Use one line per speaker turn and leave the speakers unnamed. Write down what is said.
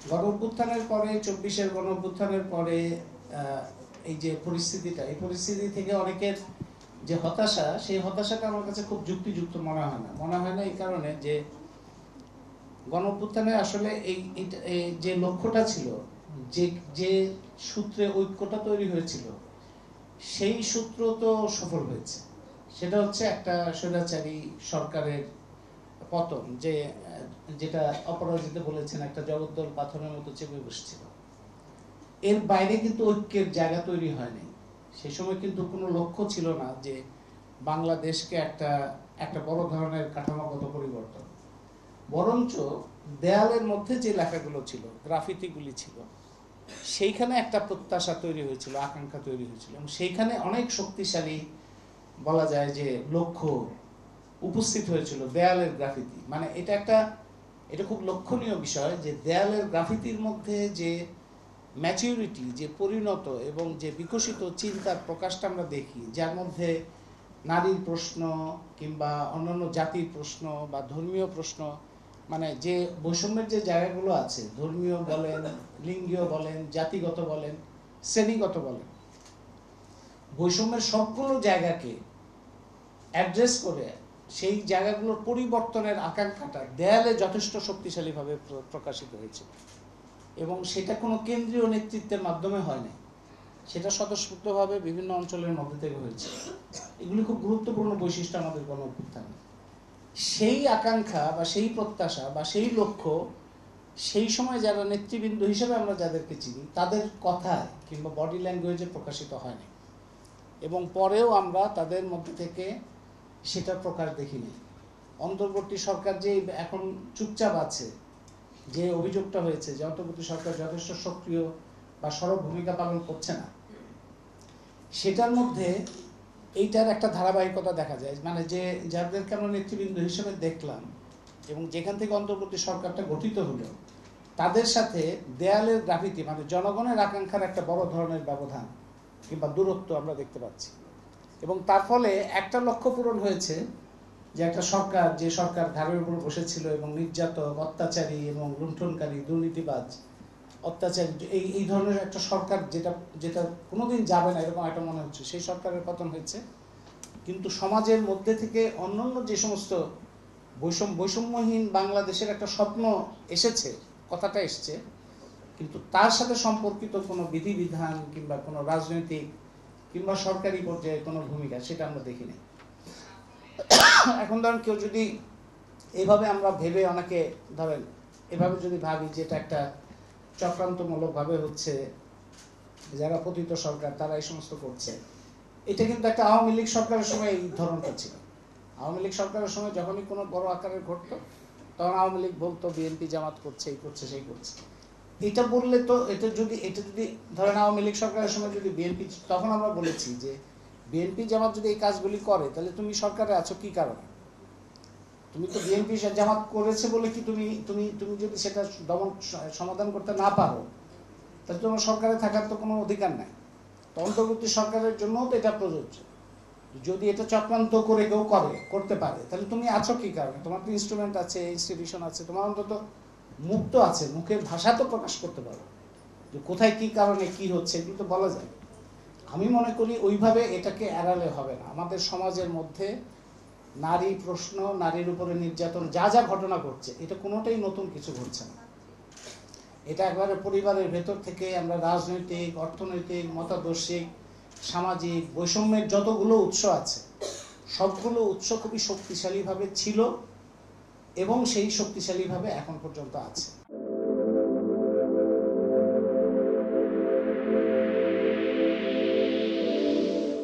গণ অভ্যুত্থানের পরে 24-এর গণ অভ্যুত্থানের পরে এই যে পরিস্থিতিটা, এই পরিস্থিতি থেকে অনেকের যে হতাশা, সেই হতাশাটা আমার কাছে খুব যুক্তিযুক্ত মনে হয় না। মনে হয় না এই কারণে যে গণ অভ্যুত্থানে আসলে এই যে লক্ষ্যটা ছিল, যে যে সূত্রে ঐক্যটা তৈরি হয়েছিল, সেই সূত্র তো সফল হয়েছে। সেটা হচ্ছে একটা স্বৈরাচারী সরকারের পতন, যেটা অপরাজিতা বলেছেন একটা জগদ্দল পাথরের মতো চেপে বসছিল। এর বাইরে কিন্তু ঐক্যের জায়গা তৈরি হয়নি। সেই সময় কিন্তু কোনো লক্ষ্য ছিল না যে বাংলাদেশকে একটা বড় ধরনের কাঠামোগত পরিবর্তন। বরঞ্চ দেয়ালের মধ্যে যে লেখাগুলো ছিল, গ্রাফিতিগুলি ছিল, সেইখানে একটা প্রত্যাশা তৈরি হয়েছিল, আকাঙ্ক্ষা তৈরি হয়েছিল, এবং সেইখানে অনেক শক্তিশালী বলা যায় যে লক্ষ্য উপস্থিত হয়েছিল। দেয়ালের গ্রাফিতি মানে এটা খুব লক্ষণীয় বিষয় যে দেয়ালের গ্রাফিতির মধ্যে যে ম্যাচিউরিটি, যে পরিণত এবং যে বিকশিত চিন্তার প্রকাশটা আমরা দেখি, যার মধ্যে নারীর প্রশ্ন কিংবা অন্যান্য জাতির প্রশ্ন বা ধর্মীয় প্রশ্ন, মানে যে বৈষম্যের যে জায়গাগুলো আছে, ধর্মীয় বলেন, লিঙ্গীয় বলেন, জাতিগত বলেন, শ্রেণীগত বলেন, বৈষম্যের সবগুলো জায়গাকে অ্যাড্রেস করে সেই জায়গাগুলোর পরিবর্তনের আকাঙ্ক্ষাটা দেয়ালে যথেষ্ট শক্তিশালীভাবে প্রকাশিত হয়েছে। এবং সেটা কোনো কেন্দ্রীয় নেতৃত্বের মাধ্যমে হয়নি, সেটা স্বতঃস্ফূর্তভাবে বিভিন্ন অঞ্চলের মধ্যে থেকে হয়েছে। এগুলি খুব গুরুত্বপূর্ণ বৈশিষ্ট্য আমাদের গণ অভ্যুত্থানে। সেই আকাঙ্ক্ষা বা সেই প্রত্যাশা বা সেই লক্ষ্য সেই সময় যারা নেতৃবৃন্দ হিসেবে আমরা যাদেরকে চিনি, তাদের কথায় কিংবা বডি ল্যাঙ্গুয়েজে প্রকাশিত হয়নি, এবং পরেও আমরা তাদের মধ্যে থেকে সেটার প্রকাশ দেখিনি। অন্তর্বর্তী সরকার যে এখন চুপচাপ আছে, যে অভিযোগটা হয়েছে যে অন্তর্বর্তী সরকার যথেষ্ট সক্রিয় বা সরব ভূমিকা পালন করছে না, সেটার মধ্যে এইটার একটা ধারাবাহিকতা দেখা যায়। মানে যে যাদেরকে আমরা নেতৃবৃন্দ হিসেবে দেখলাম এবং যেখান থেকে অন্তর্বর্তী সরকারটা গঠিত হলো, তাদের সাথে দেয়ালের গ্রাফিতি মানে জনগণের আকাঙ্ক্ষার একটা বড় ধরনের ব্যবধান কিংবা দূরত্ব আমরা দেখতে পাচ্ছি। এবং তার ফলে একটা লক্ষ্য পূরণ হয়েছে যে একটা সরকার, যে সরকার ঘাড়ের উপর বসেছিল এবং নির্যাতক, অত্যাচারী এবং লুণ্ঠনকারী, দুর্নীতিবাজ, অত্যাচারী, এই ধরনের একটা সরকার যেটা কোনোদিন যাবে না এরকম একটা মনে হচ্ছে, সেই সরকারের পতন হয়েছে। কিন্তু সমাজের মধ্যে থেকে অন্যান্য যে সমস্ত বৈষম্যহীন বাংলাদেশের একটা স্বপ্ন এসেছে, কথাটা এসছে, কিন্তু তার সাথে সম্পর্কিত কোনো বিধিবিধান কিংবা কোনো রাজনৈতিক কিংবা সরকারি পর্যায়ে কোনো ভূমিকা, সেটা আমরা দেখি নাই। এখন ধরেন কেউ যদি এইভাবে আমরা ভেবে, অনেকে ধরেন এভাবে যদি ভাবি যে এটা একটা চক্রান্তমূলকভাবে হচ্ছে, যারা পতিত সরকার তারা এই সমস্ত করছে, এটা কিন্তু একটা আওয়ামী লীগ সরকারের সময় এই ধরনটা ছিল। আওয়ামী লীগ সরকারের সময় যখনই কোনো বড় আকারের ঘটতো, তখন আওয়ামী লীগ বলতো বিএনপি জামাত করছে, এই করছে, সেই করছে। এটা বললে তো এটা যদি ধরেন আওয়ামী লীগ সরকারের সময় যদি বিএনপি, তখন আমরা বলেছি যে বিএনপি জামাত যদি এই কাজগুলি করে, তাহলে তুমি সরকারে আছো কি কারণে? তুমি তো বিএনপি জামাত করেছে বলে কি তুমি তুমি তুমি যদি সেটা সমাধান করতে না পারো, তাহলে তোমার সরকারে থাকার তো কোনো অধিকার নাই। তো অন্তর্বর্তী সরকারের জন্যও তো এটা প্রযোজ্য। যদি এটা চক্রান্ত করে কেউ করতে পারে, তাহলে তুমি আছো কি কারণে? তোমার তো ইনস্ট্রুমেন্ট আছে, ইনস্টিটিউশন আছে, তোমার অন্তত মুখ তো আছে, মুখের ভাষা তো প্রকাশ করতে পারো যে কোথায় কি কারণে কি হচ্ছে, এগুলো তো বলা যায়। আমি মনে করি ওইভাবে এটাকে এড়ালে হবে না। আমাদের সমাজের মধ্যে নারী প্রশ্ন, নারীর উপরে নির্যাতন, যা যা ঘটনা ঘটছে, এটা কোনোটাই নতুন কিছু ঘটছে না। এটা একবারে পরিবারের ভেতর থেকে আমরা রাজনৈতিক, অর্থনৈতিক, মতাদর্শিক, সামাজিক বৈষম্যের যতগুলো উৎস আছে, সবগুলো উৎস খুবই শক্তিশালীভাবে ছিল এবং সেই শক্তিশালীভাবে এখন পর্যন্ত আছে।